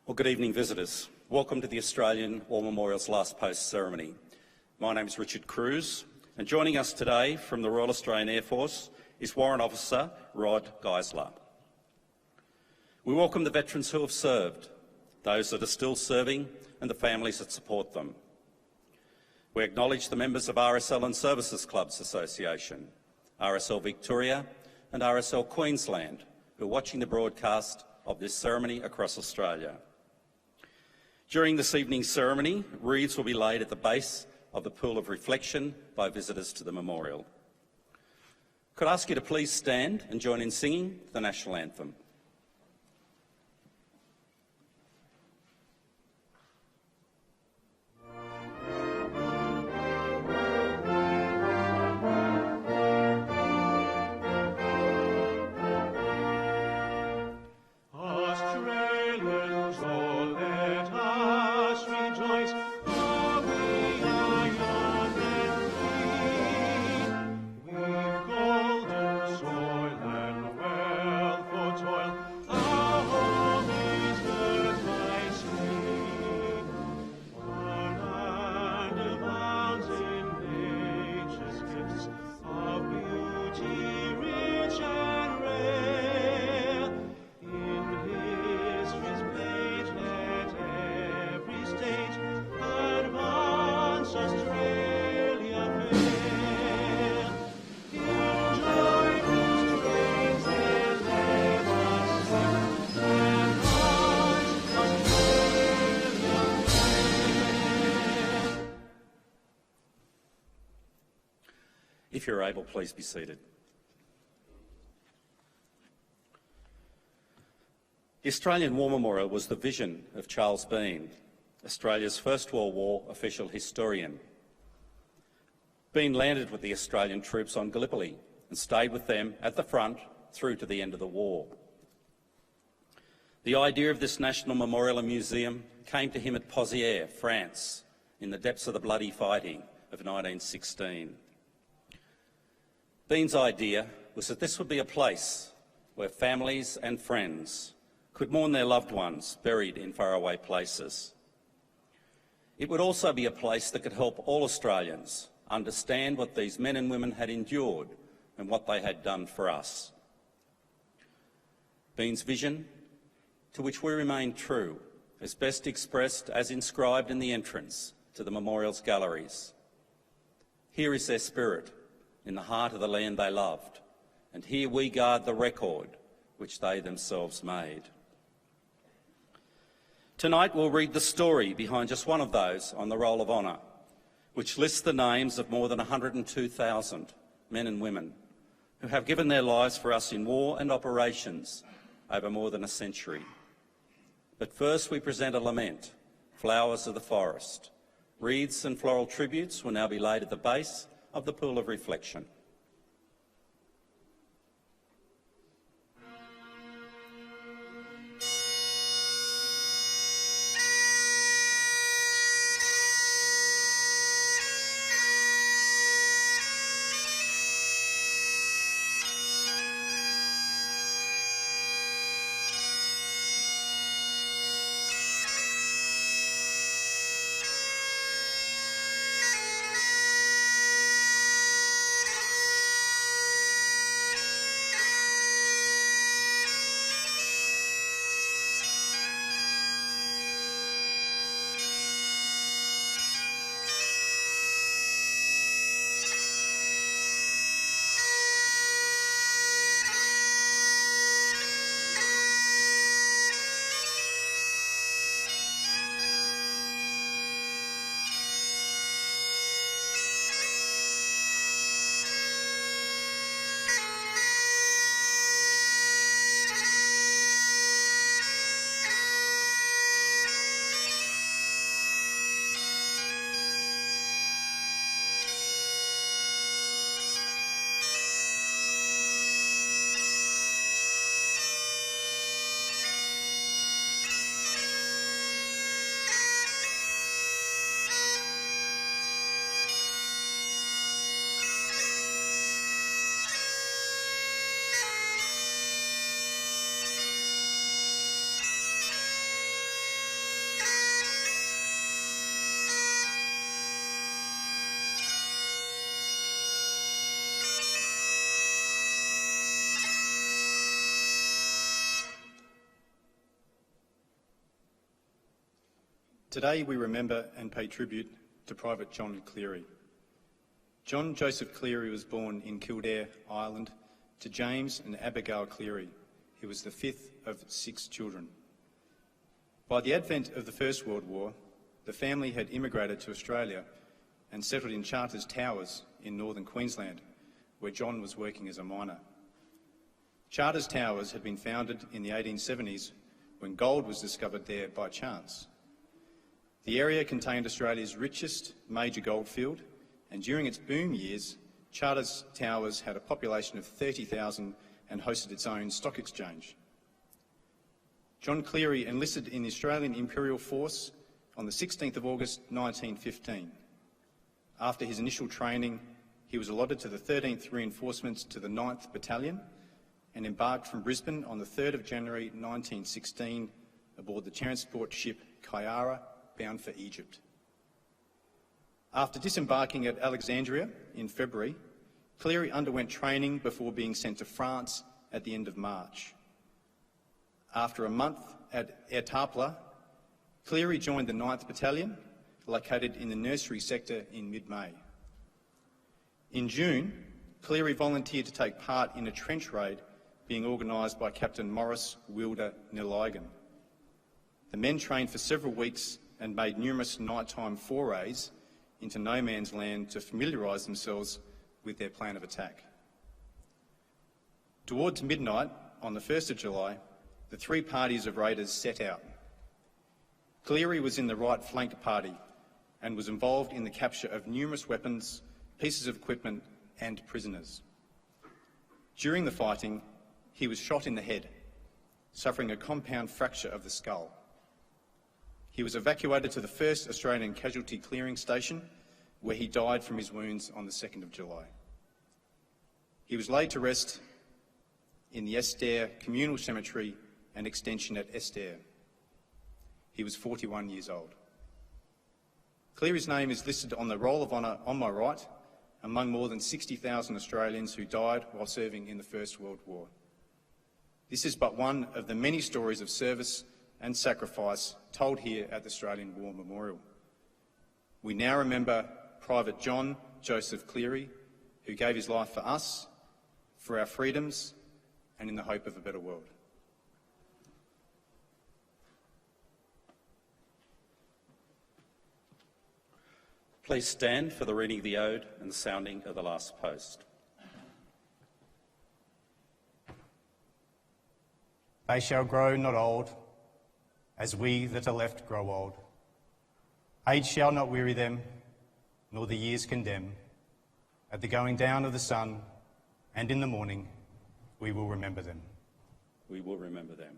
Well, good evening, visitors. Welcome to the Australian War Memorial's Last Post ceremony. My name is Richard Cruz, and joining us today from the Royal Australian Air Force is Warrant Officer Rod Geisler. We welcome the veterans who have served, those that are still serving, and the families that support them. We acknowledge the members of RSL and Services Clubs Association, RSL Victoria and RSL Queensland, who are watching the broadcast of this ceremony across Australia. During this evening's ceremony, wreaths will be laid at the base of the Pool of Reflection by visitors to the memorial. Could I ask you to please stand and join in singing the National Anthem? If you're able, please be seated. The Australian War Memorial was the vision of Charles Bean, Australia's First World War official historian. Bean landed with the Australian troops on Gallipoli and stayed with them at the front through to the end of the war. The idea of this national memorial and museum came to him at Pozières, France, in the depths of the bloody fighting of 1916. Bean's idea was that this would be a place where families and friends could mourn their loved ones buried in faraway places. It would also be a place that could help all Australians understand what these men and women had endured and what they had done for us. Bean's vision, to which we remain true, is best expressed as inscribed in the entrance to the memorial's galleries. Here is their spirit, in the heart of the land they loved, and here we guard the record which they themselves made. Tonight we'll read the story behind just one of those on the Roll of Honour, which lists the names of more than 102,000 men and women who have given their lives for us in war and operations over more than a century. But first we present a lament, Flowers of the Forest. Wreaths and floral tributes will now be laid at the base of the Pool of Reflection. Today we remember and pay tribute to Private John Cleary. John Joseph Cleary was born in Kildare, Ireland, to James and Abigail Cleary. He was the fifth of 6 children. By the advent of the First World War, the family had immigrated to Australia and settled in Charters Towers in northern Queensland, where John was working as a miner. Charters Towers had been founded in the 1870s when gold was discovered there by chance. The area contained Australia's richest major goldfield, and during its boom years, Charters Towers had a population of 30,000 and hosted its own stock exchange. John Cleary enlisted in the Australian Imperial Force on the 16th of August 1915. After his initial training, he was allotted to the 13th Reinforcements to the 9th Battalion and embarked from Brisbane on the 3rd of January 1916 aboard the transport ship Kyara, bound for Egypt. After disembarking at Alexandria in February, Cleary underwent training before being sent to France at the end of March. After a month at Etaples, Cleary joined the 9th Battalion, located in the nursery sector in mid-May. In June, Cleary volunteered to take part in a trench raid being organised by Captain Maurice Wilder Neligan. The men trained for several weeks and made numerous nighttime forays into no man's land to familiarise themselves with their plan of attack. Towards midnight on the 1st of July, the 3 parties of raiders set out. Cleary was in the right flank party and was involved in the capture of numerous weapons, pieces of equipment and prisoners. During the fighting, he was shot in the head, suffering a compound fracture of the skull. He was evacuated to the 1st Australian Casualty Clearing Station, where he died from his wounds on the 2nd of July. He was laid to rest in the Estaire Communal Cemetery and Extension at Estaire. He was 41 years old. Cleary's name is listed on the Roll of Honour on my right, among more than 60,000 Australians who died while serving in the First World War. This is but one of the many stories of service and sacrifice told here at the Australian War Memorial. We now remember Private John Joseph Cleary, who gave his life for us, for our freedoms, and in the hope of a better world. Please stand for the reading of the Ode and the sounding of the last post. They shall grow not old, as we that are left grow old. Age shall not weary them, nor the years condemn. At the going down of the sun and in the morning, we will remember them. We will remember them.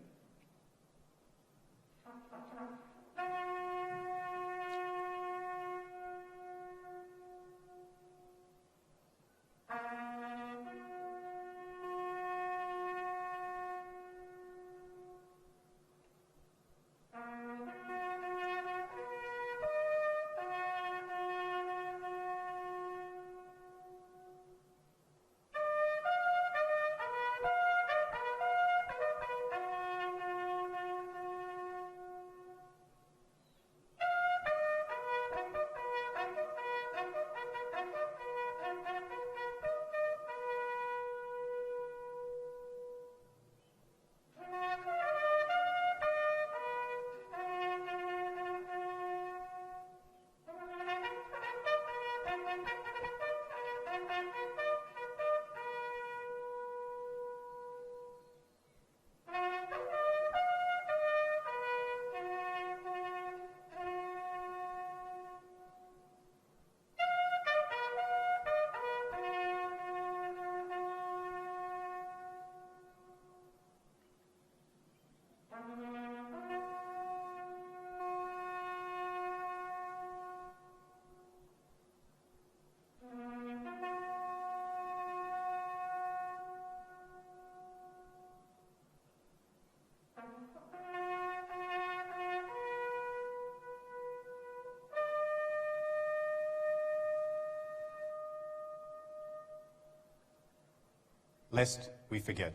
Lest we forget.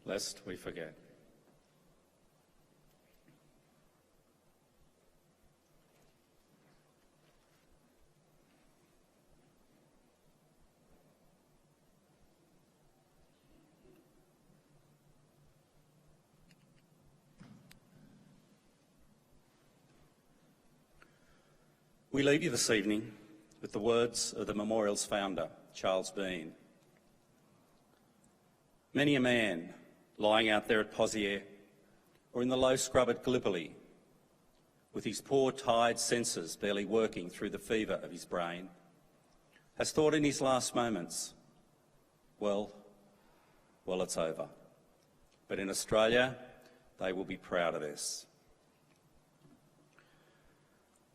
Lest we forget. We leave you this evening with the words of the memorial's founder, Charles Bean. Many a man lying out there at Pozières or in the low scrub at Gallipoli, with his poor tired senses barely working through the fever of his brain, has thought in his last moments, well, it's over. But in Australia, they will be proud of this.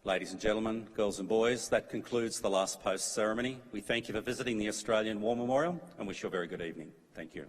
Ladies and gentlemen, girls and boys, that concludes the last post ceremony. We thank you for visiting the Australian War Memorial and wish you a very good evening. Thank you.